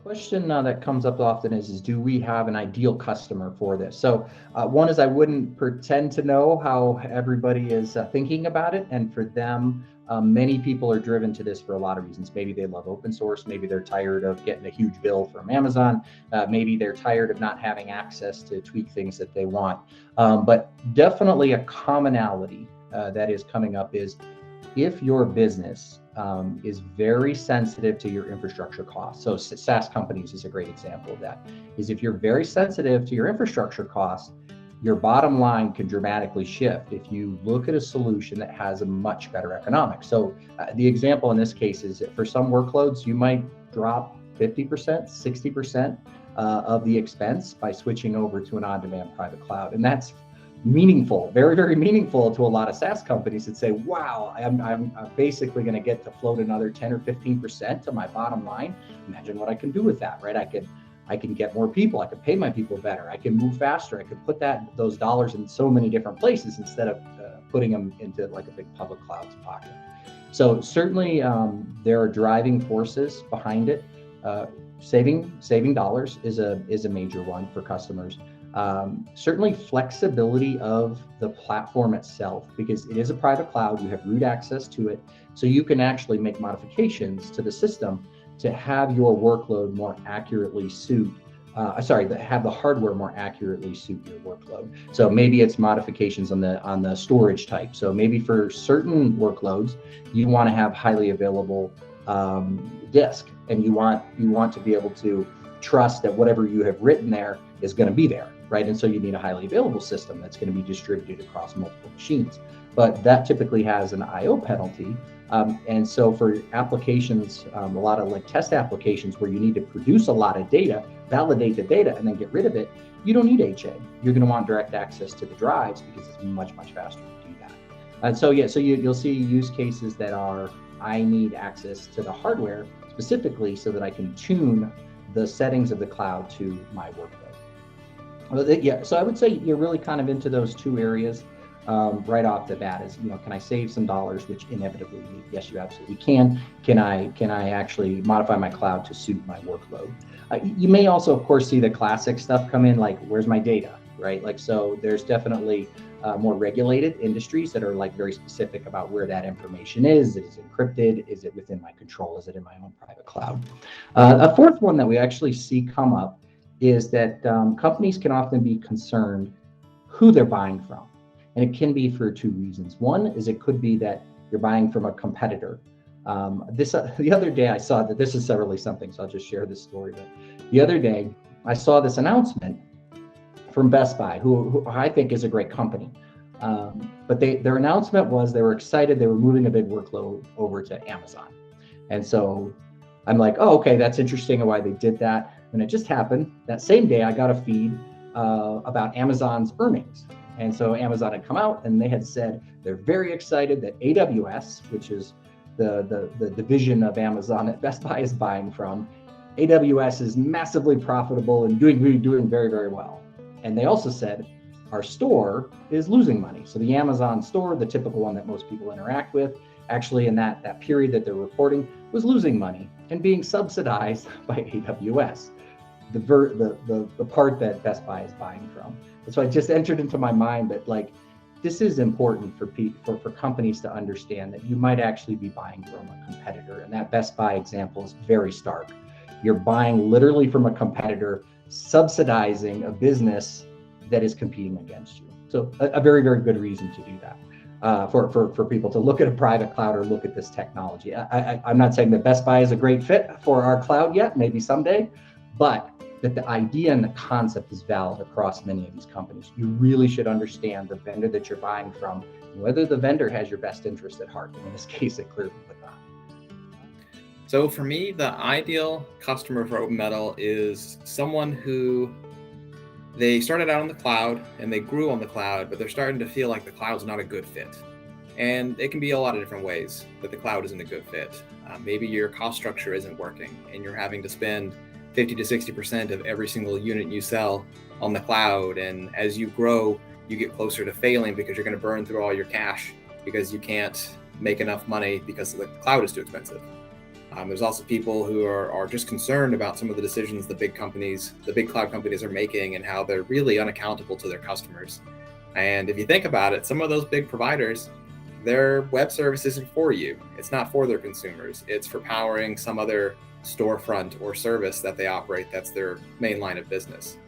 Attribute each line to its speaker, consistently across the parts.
Speaker 1: question that comes up often is do we have an ideal customer for this? So one is I wouldn't pretend to know how everybody is thinking about it. And for them, many people are driven to this for a lot of reasons. Maybe they love open source. Maybe they're tired of getting a huge bill from Amazon. Maybe they're tired of not having access to tweak things that they want. But definitely a commonality that is coming up is if your business is very sensitive to your infrastructure costs. So SaaS companies is a great example of that, is if you're very sensitive to your infrastructure costs, your bottom line can dramatically shift if you look at a solution that has a much better economics. So the example in this case is that for some workloads, you might drop 50%, 60% of the expense by switching over to an on-demand private cloud. And that's meaningful, very, very meaningful to a lot of SaaS companies that say, wow, I'm basically going to get to float another 10 or 15% to my bottom line. Imagine what I can do with that, right? I can get more people. I can pay my people better. I can move faster. I can put those dollars in so many different places instead of putting them into like a big public cloud's pocket. So certainly there are driving forces behind it. Saving dollars is a major one for customers. Certainly flexibility of the platform itself, because it is a private cloud, you have root access to it, so you can actually make modifications to the system to have your workload more accurately suit, have the hardware more accurately suit your workload. So maybe it's modifications on the storage type. So maybe for certain workloads, you want to have highly available disk, and you want to be able to trust that whatever you have written there is going to be there, right? And so you need a highly available system that's going to be distributed across multiple machines. But that typically has an I/O penalty. And so for applications, a lot of like test applications where you need to produce a lot of data, validate the data, and then get rid of it, you don't need HA. You're going to want direct access to the drives because it's much, much faster to do that. And so, you'll see use cases that are, I need access to the hardware specifically so that I can tune the settings of the cloud to my workload. So I would say you're really kind of into those two areas right off the bat. Is, can I save some dollars? Which inevitably, yes, you absolutely can. Can I actually modify my cloud to suit my workload? You may also, of course, see the classic stuff come in, like where's my data, right? Like, so there's definitely more regulated industries that are like very specific about where that information is. Is it encrypted? Is it within my control? Is it in my own private cloud? A fourth one that we actually see come up is that companies can often be concerned who they're buying from. And it can be for two reasons. One is it could be that you're buying from a competitor. The other day I saw that this is really something, so I'll just share this story. But the other day I saw this announcement from Best Buy, who I think is a great company. But their announcement was they were excited. They were moving a big workload over to Amazon. And so I'm like, oh, okay, that's interesting why they did that. And it just happened that same day I got a feed about Amazon's earnings. And so Amazon had come out and they had said they're very excited that AWS, which is the division of Amazon that Best Buy is buying from, AWS is massively profitable and doing very, very well. And they also said our store is losing money. So the Amazon store, the typical one that most people interact with, actually in that period that they're reporting, was losing money and being subsidized by AWS, the part that Best Buy is buying from. And so I just entered into my mind that like, this is important for companies to understand that you might actually be buying from a competitor. And that Best Buy example is very stark. You're buying literally from a competitor, subsidizing a business that is competing against you. So a very, very good reason to do that for people to look at a private cloud or look at this technology. I'm not saying that Best Buy is a great fit for our cloud yet, maybe someday, but that the idea and the concept is valid across many of these companies. You really should understand the vendor that you're buying from, and whether the vendor has your best interest at heart. And in this case, it clearly would not.
Speaker 2: So for me, the ideal customer for OpenMetal is someone who they started out on the cloud and they grew on the cloud, but they're starting to feel like the cloud's not a good fit. And it can be a lot of different ways that the cloud isn't a good fit. Maybe your cost structure isn't working and you're having to spend 50 to 60% of every single unit you sell on the cloud. And as you grow, you get closer to failing because you're going to burn through all your cash because you can't make enough money because the cloud is too expensive. There's also people who are just concerned about some of the decisions the big cloud companies are making and how they're really unaccountable to their customers. And if you think about it, some of those big providers, their web service isn't for you. It's not for their consumers. It's for powering some other storefront or service that they operate that's their main line of business.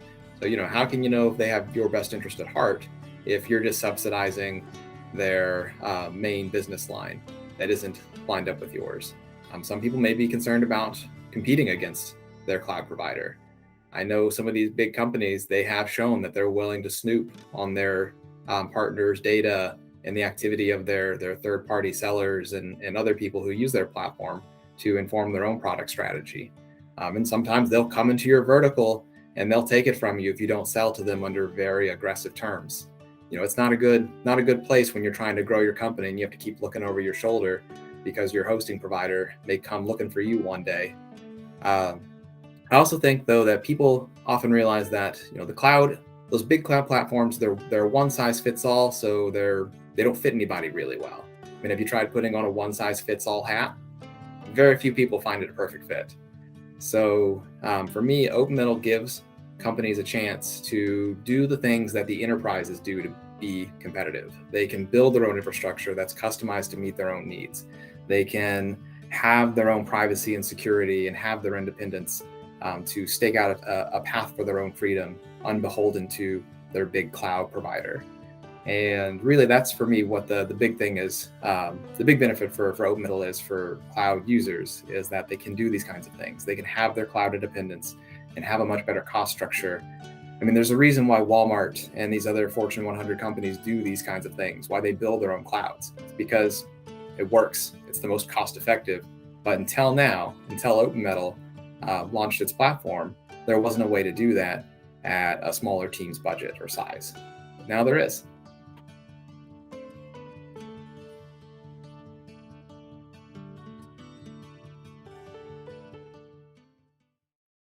Speaker 2: So, how can you know if they have your best interest at heart if you're just subsidizing their main business line that isn't lined up with yours? Some people may be concerned about competing against their cloud provider. I know some of these big companies, they have shown that they're willing to snoop on their partners' data and the activity of their third-party sellers and other people who use their platform to inform their own product strategy. And sometimes they'll come into your vertical and they'll take it from you if you don't sell to them under very aggressive terms. It's not a good place when you're trying to grow your company and you have to keep looking over your shoulder because your hosting provider may come looking for you one day. I also think, though, that people often realize that the cloud, those big cloud platforms, they're one size fits all, so they don't fit anybody really well. I mean, have you tried putting on a one size fits all hat? Very few people find it a perfect fit. So for me, OpenMetal gives companies a chance to do the things that the enterprises do to be competitive. They can build their own infrastructure that's customized to meet their own needs. They can have their own privacy and security and have their independence to stake out a path for their own freedom, unbeholden to their big cloud provider. And really, that's for me what the big thing is. The big benefit for OpenMetal is for cloud users is that they can do these kinds of things. They can have their cloud independence and have a much better cost structure. I mean, there's a reason why Walmart and these other Fortune 100 companies do these kinds of things, why they build their own clouds. It's because it works. It's the most cost effective. But until OpenMetal launched its platform, there wasn't a way to do that at a smaller team's budget or size. Now there is.